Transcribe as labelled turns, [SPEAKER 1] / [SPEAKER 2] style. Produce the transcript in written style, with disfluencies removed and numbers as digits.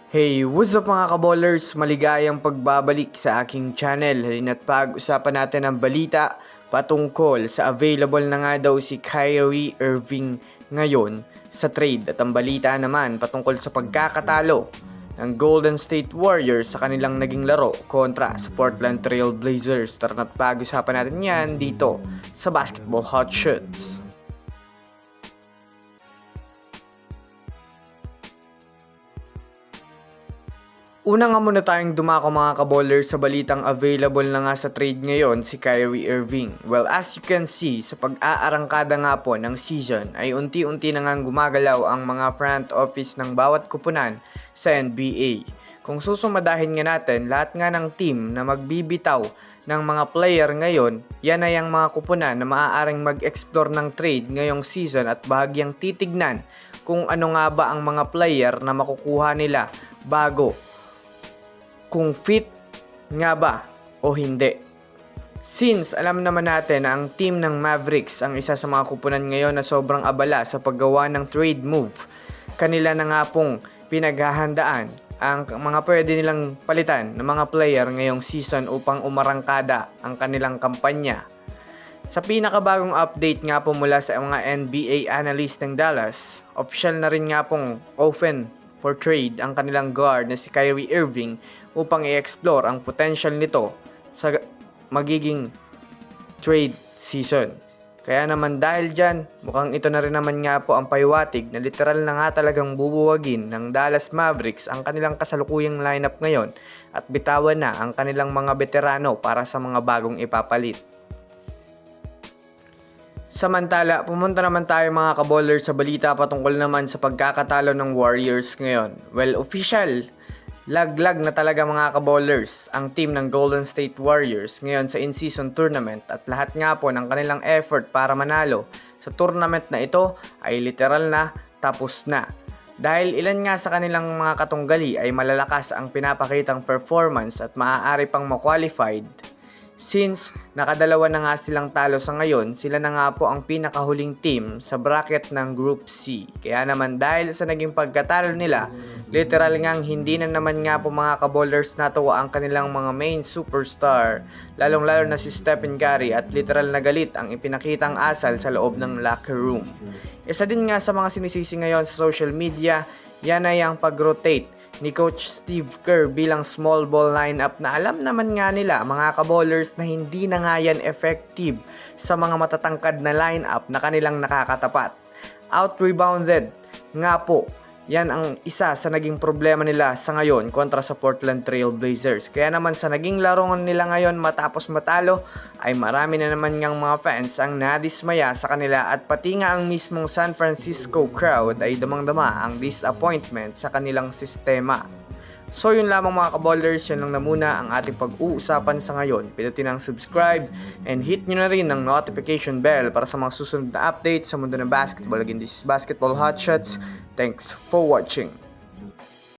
[SPEAKER 1] Hey, what's up mga kaballers? Maligayang pagbabalik sa aking channel. Halina't pag-usapan natin ang balita patungkol sa available na nga daw si Kyrie Irving ngayon sa trade. At ang balita naman patungkol sa pagkakatalo ng Golden State Warriors sa kanilang naging laro kontra sa Portland Trail Blazers. Tara na't pag-usapan natin yan dito sa Basketball Hot Shots. Una nga muna tayong dumako mga kaballers sa balitang available na nga sa trade ngayon si Kyrie Irving. Well, as you can see, sa pag-aarangkada nga po ng season ay unti-unti na nga gumagalaw ang mga front office ng bawat kupunan sa NBA. Kung susumadahin nga natin, lahat nga ng team na magbibitaw ng mga player ngayon, yan ay ang mga kupunan na maaaring mag-explore ng trade ngayong season at bahagyang titignan kung ano nga ba ang mga player na makukuha nila bago kung fit nga ba o hindi. Since alam naman natin na ang team ng Mavericks ang isa sa mga kupunan ngayon na sobrang abala sa paggawa ng trade move, kanila na nga pong pinaghahandaan ang mga pwede nilang palitan ng mga player ngayong season upang umarangkada ang kanilang kampanya. Sa pinakabagong update nga po mula sa mga NBA analyst ng Dallas, official na rin nga pong open for trade ang kanilang guard na si Kyrie Irving upang i-explore ang potential nito sa magiging trade season. Kaya naman dahil dyan, mukhang ito na rin naman nga po ang pahiwatig na literal na nga talagang bubuwagin ng Dallas Mavericks ang kanilang kasalukuyang lineup ngayon at bitawan na ang kanilang mga veterano para sa mga bagong ipapalit. Samantala, pumunta naman tayo mga kaballers sa balita patungkol naman sa pagkakatalo ng Warriors ngayon. Well, official, laglag na talaga mga kaballers ang team ng Golden State Warriors ngayon sa in-season tournament at lahat nga po ng kanilang effort para manalo sa tournament na ito ay literal na tapos na. Dahil ilan nga sa kanilang mga katunggali ay malalakas ang pinapakitang performance at maaari pang ma-qualified. Since nakadalawa na nga silang talo sa ngayon, sila na nga po ang pinakahuling team sa bracket ng Group C. Kaya naman dahil sa naging pagkatalo nila, literal ngang hindi na naman nga po mga kaballers natuwa ang kanilang mga main superstar, lalong-lalo na si Stephen Curry at literal na galit ang ipinakitang asal sa loob ng locker room. Isa din nga sa mga sinisisi ngayon sa social media, yan ay ang pag-rotate ni Coach Steve Kerr bilang small ball lineup na alam naman nga nila mga kaballers na hindi na nga yan effective sa mga matatangkad na lineup na kanilang nakakatapat. Out-rebounded nga po, yan ang isa sa naging problema nila sa ngayon kontra sa Portland Trail Blazers. Kaya naman sa naging laruan nila ngayon matapos matalo ay marami na naman ngang mga fans ang nadismaya sa kanila at pati nga ang mismong San Francisco crowd ay damang-dama ang disappointment sa kanilang sistema. So yun lamang mga kaballers, yan lang na muna ang ating pag-uusapan sa ngayon. Pindutin ang subscribe and hit nyo na rin ang notification bell para sa mga susunod na updates sa mundo ng basketball. Again, this is Basketball Hot Shots. Thanks for watching.